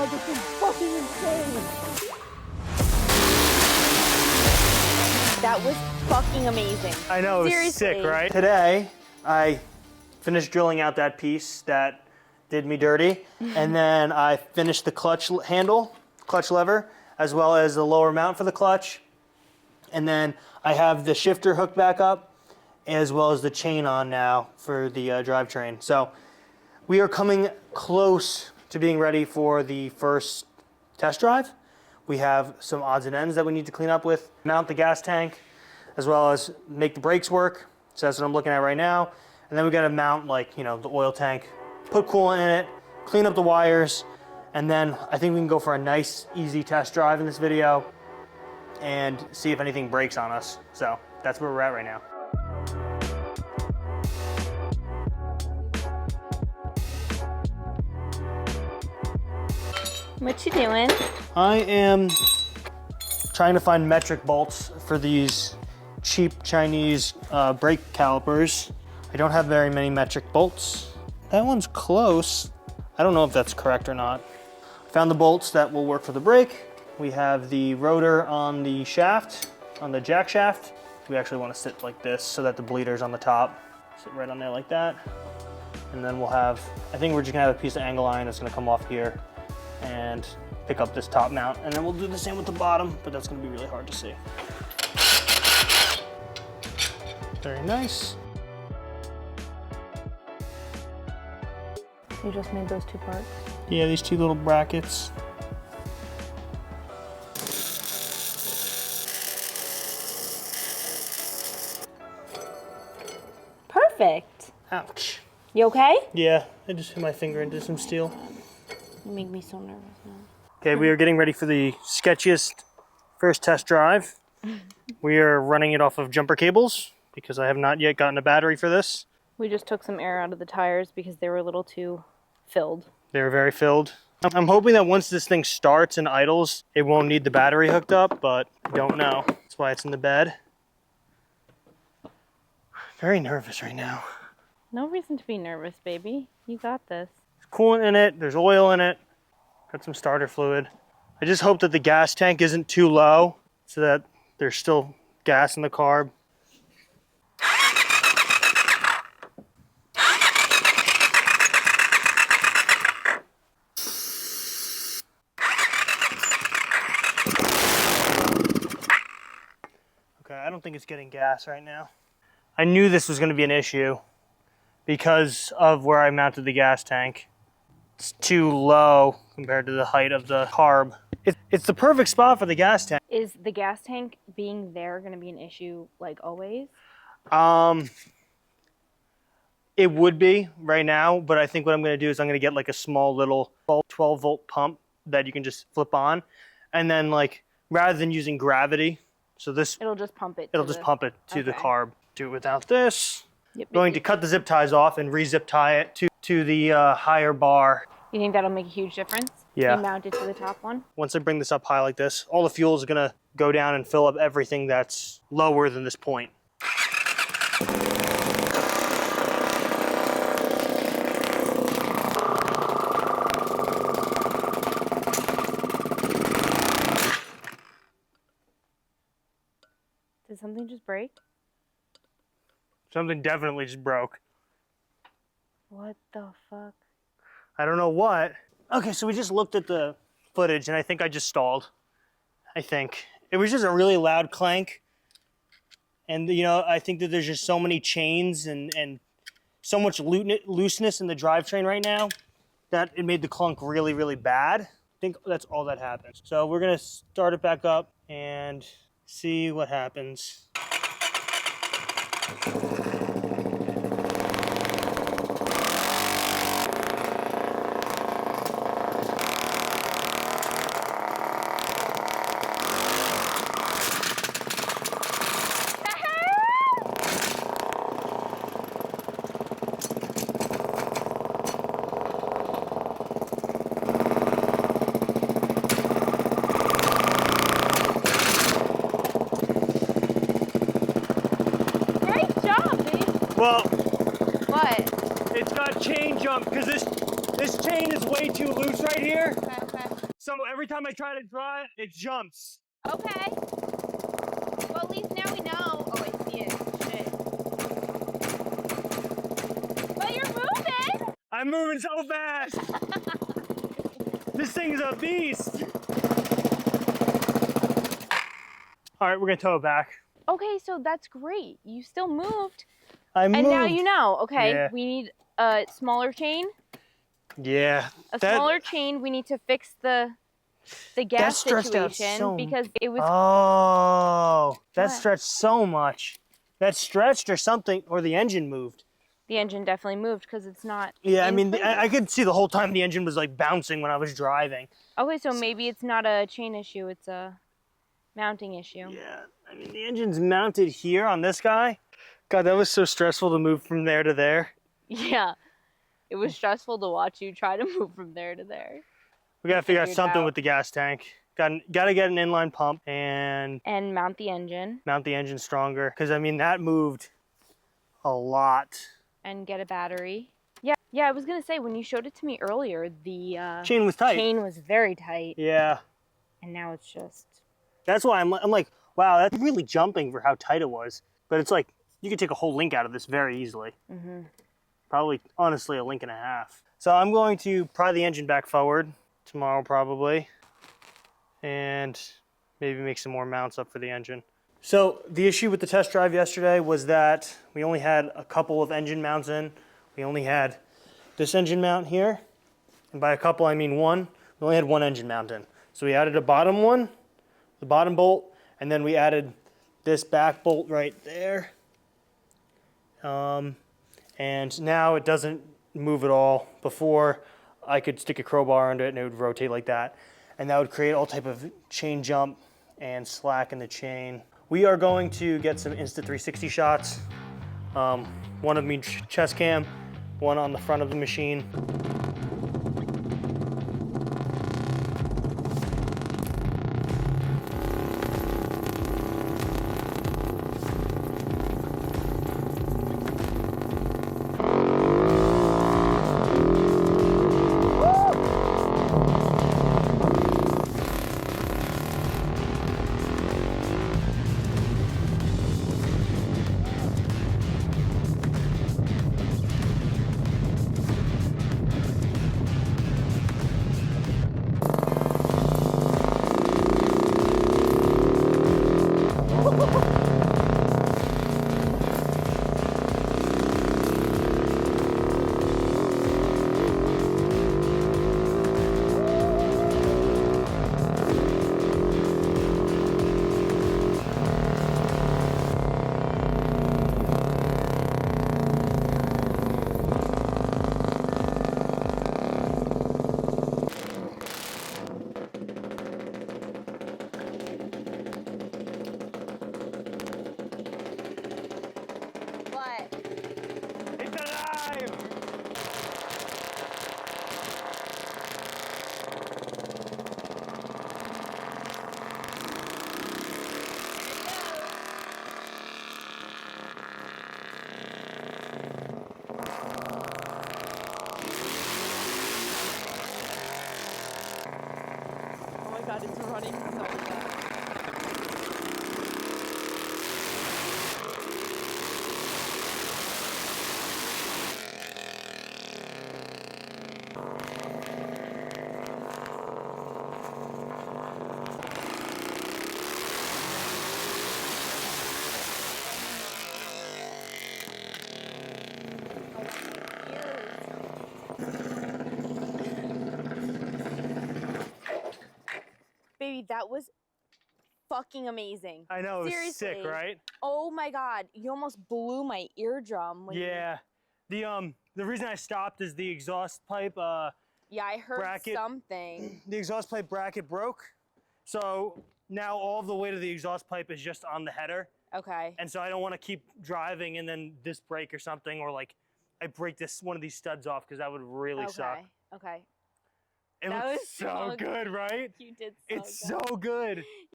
god, this is fucking insane! That was fucking amazing. I know, it was sick, right? Today, I finished drilling out that piece that did me dirty, and then I finished the clutch handle, clutch lever, as well as the lower mount for the clutch. And then I have the shifter hooked back up, as well as the chain on now for the drivetrain. So we are coming close to being ready for the first test drive. We have some odds and ends that we need to clean up with, mount the gas tank, as well as make the brakes work. So that's what I'm looking at right now. And then we gotta mount, like, you know, the oil tank, put coolant in it, clean up the wires, and then I think we can go for a nice, easy test drive in this video and see if anything breaks on us. So that's where we're at right now. What you doing? I am trying to find metric bolts for these cheap Chinese brake calipers. I don't have very many metric bolts. That one's close. I don't know if that's correct or not. Found the bolts that will work for the brake. We have the rotor on the shaft, on the jack shaft. We actually want to sit like this so that the bleeder's on the top. Sit right on there like that. And then we'll have, I think we're just gonna have a piece of angle iron that's gonna come off here and pick up this top mount. And then we'll do the same with the bottom, but that's gonna be really hard to see. Very nice. You just made those two parts? Yeah, these two little brackets. Perfect. Ouch. You okay? Yeah, I just hit my finger into some steel. You make me so nervous now. Okay, we are getting ready for the sketchiest first test drive. We are running it off of jumper cables because I have not yet gotten a battery for this. We just took some air out of the tires because they were a little too filled. They were very filled. I'm hoping that once this thing starts and idles, it won't need the battery hooked up, but I don't know. That's why it's in the bed. Very nervous right now. No reason to be nervous, baby. You got this. There's coolant in it, there's oil in it, got some starter fluid. I just hope that the gas tank isn't too low so that there's still gas in the carb. Okay, I don't think it's getting gas right now. I knew this was going to be an issue because of where I mounted the gas tank. It's too low compared to the height of the carb. It's the perfect spot for the gas tank. Is the gas tank being there going to be an issue like always? It would be right now, but I think what I'm going to do is I'm going to get like a small little 12 volt pump that you can just flip on. And then, like, rather than using gravity, so this, It'll just pump it. it'll just pump it to the Okay. carb. Do it without this. Yep, Going to cut the zip ties off and re-zip tie it to the higher bar. You think that'll make a huge difference? Yeah. You mount it to the top one? Once I bring this up high like this, all the fuel is gonna go down and fill up everything that's lower than this point. Did something just break? Something definitely just broke. What the fuck? I don't know what. Okay, so we just looked at the footage and I think I just stalled. I think. It was just a really loud clank. And, you know, I think that there's just so many chains and so much looseness in the drivetrain right now that it made the clunk really, really bad. I think that's all that happened. So we're gonna start it back up and see what happens. Well, What? it's got chain jump because this chain is way too loose right here. So every time I try to draw it, it jumps. Okay. Well, at least now we know. Oh, I see it. Shit. But you're moving! I'm moving so fast. This thing's a beast. All right, we're gonna tow it back. Okay, so that's great. You still moved. I moved. And now you know. Okay, Yeah. we need a smaller chain. Yeah. Smaller chain. We need to fix the gas situation because it was. Oh, that What? stretched so much. That stretched or something, or the engine moved. The engine definitely moved because it's not. Yeah, I in mean, place. I could see the whole time the engine was like bouncing when I was driving. Okay, so maybe it's not a chain issue. It's a mounting issue. Yeah, I mean, the engine's mounted here on this guy. God, that was so stressful to move from there to there. Yeah, it was stressful to watch you try to move from there to there. We gotta figure out something out. with the gas tank. Gotta get an inline pump and mount the engine. Mount the engine stronger. Because, I mean, that moved a lot. And get a battery. Yeah, I was gonna say, when you showed it to me earlier, the Chain was tight. chain was very tight. Yeah. And now it's just... That's why I'm like, wow, that's really jumping for how tight it was. But it's like, you could take a whole link out of this very easily. Mm-hmm. Probably, honestly, a link and a half. So I'm going to pry the engine back forward tomorrow probably. And maybe make some more mounts up for the engine. So the issue with the test drive yesterday was that we only had a couple of engine mounts in. We only had this engine mount here. And by a couple, I mean one. We only had one engine mount in. So we added a bottom one, the bottom bolt, and then we added this back bolt right there. And now it doesn't move at all. Before, I could stick a crowbar under it and it would rotate like that. And that would create all type of chain jump and slack in the chain. We are going to get some Insta360 shots. One of me chest cam, one on the front of the machine. God, it's running so fast. Baby, that was fucking amazing. I know, it was Seriously. sick, right? Oh my God, you almost blew my eardrum. When Yeah. The reason I stopped is the exhaust pipe yeah, I heard bracket, something. the exhaust pipe bracket broke. So now all of the weight of the exhaust pipe is just on the header. Okay. And so I don't want to keep driving and then this break or something, or like I break one of these studs off, because that would really suck. Okay. It That was was so good, right? You did so It's good. so good.